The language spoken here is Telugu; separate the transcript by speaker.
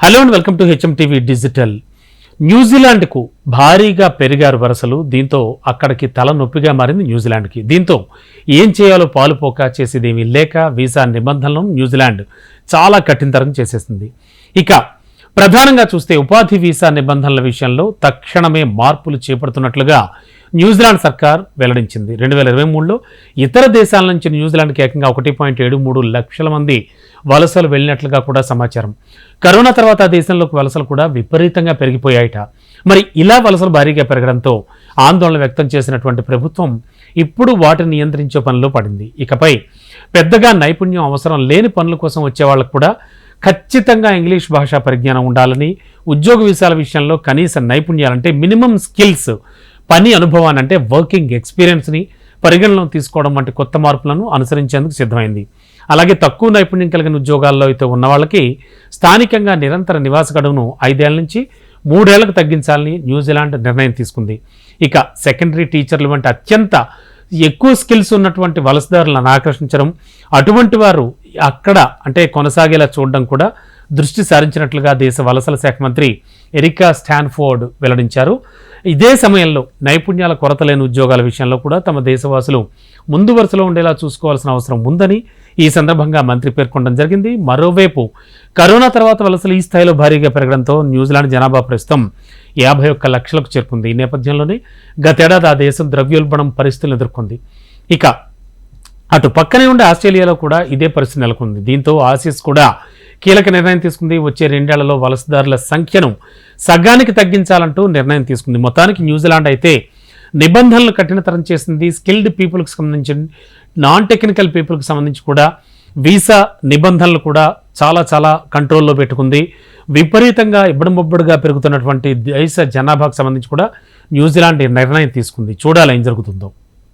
Speaker 1: Hello and welcome to HMTV digital. న్యూజిలాండ్కు భారీగా పెరిగారు వరసలు. దీంతో అక్కడికి తలనొప్పిగా మారింది న్యూజిలాండ్కి. దీంతో ఏం చేయాలో పాలుపోక చేసేదేమీ లేక వీసా నిబంధనలను న్యూజిలాండ్ చాలా కఠినతరం చేసేసింది. ఇక ప్రధానంగా చూస్తే ఉపాధి వీసా నిబంధనల విషయంలో తక్షణమే మార్పులు చేపడుతున్నట్లుగా న్యూజిలాండ్ సర్కార్ వెల్లడించింది. 2023లో ఇతర దేశాల నుంచి న్యూజిలాండ్కి ఏకంగా 1.73 లక్షల మంది వలసలు వెళ్ళినట్లుగా కూడా సమాచారం. కరోనా తర్వాత ఆ దేశంలోకి వలసలు కూడా విపరీతంగా పెరిగిపోయాయట. మరి ఇలా వలసలు భారీగా పెరగడంతో ఆందోళన వ్యక్తం చేసినటువంటి ప్రభుత్వం ఇప్పుడు వాటిని నియంత్రించే పనిలో పడింది. ఇకపై పెద్దగా నైపుణ్యం అవసరం లేని పనుల కోసం వచ్చే వాళ్ళకు కూడా ఖచ్చితంగా ఇంగ్లీష్ భాషా పరిజ్ఞానం ఉండాలని, ఉద్యోగ వీసాల విషయంలో కనీస నైపుణ్యాలంటే మినిమం స్కిల్స్, పని అనుభవాన్ని అంటే వర్కింగ్ ఎక్స్పీరియన్స్ని పరిగణలో తీసుకోవడం వంటి కొత్త మార్పులను అనుసరించేందుకు సిద్ధమైంది. అలాగే తక్కువ నైపుణ్యం కలిగిన ఉద్యోగాల్లో అయితే ఉన్న వాళ్ళకి స్థానికంగా నిరంతర నివాస గడువును 5 ఏళ్ల నుంచి 3 ఏళ్లకు తగ్గించాలని న్యూజిలాండ్ నిర్ణయం తీసుకుంది. ఇక సెకండరీ టీచర్లు వంటి అత్యంత ఎక్కువ స్కిల్స్ ఉన్నటువంటి వలసదారులను ఆకర్షించడం, అటువంటి వారు అక్కడ అంటే కొనసాగేలా చూడడం కూడా దృష్టి సారించినట్లుగా దేశ వలసల శాఖ మంత్రి ఎరికా స్టాన్ఫోర్డ్ వెల్లడించారు. ఇదే సమయంలో నైపుణ్యాల కొరత లేని ఉద్యోగాల విషయంలో కూడా తమ దేశవాసులు ముందు వరుసలో ఉండేలా చూసుకోవాల్సిన అవసరం ఉందని ఈ సందర్భంగా మంత్రి పేర్కొనడం జరిగింది. మరోవైపు కరోనా తర్వాత వలసలు ఈ స్థాయిలో భారీగా పెరగడంతో న్యూజిలాండ్ జనాభా ప్రస్తుతం 51 లక్షలకు చేరుకుంది. ఈ నేపథ్యంలోనే గతేడాది ఆ దేశం ద్రవ్యోల్బణం పరిస్థితులను ఎదుర్కొంది. ఇక అటు పక్కనే ఉండే ఆస్ట్రేలియాలో కూడా ఇదే పరిస్థితి నెలకొంది. దీంతో ఆసీస్ కూడా కీలక నిర్ణయం తీసుకుంది. వచ్చే 2 ఏళ్లలో వలసదారుల సంఖ్యను సగానికి తగ్గించాలంటూ నిర్ణయం తీసుకుంది. మొత్తానికి న్యూజిలాండ్ అయితే నిబంధనలు కఠినతరం చేసింది. స్కిల్డ్ పీపుల్కి సంబంధించి, నాన్ టెక్నికల్ పీపుల్కి సంబంధించి కూడా వీసా నిబంధనలు కూడా చాలా కంట్రోల్లో పెట్టుకుంది. విపరీతంగా ఇబ్బడిముబ్బడిగా పెరుగుతున్నటువంటి దేశ జనాభాకు సంబంధించి కూడా న్యూజిలాండ్ నిర్ణయం తీసుకుంది. చూడాలి ఏం జరుగుతుందో.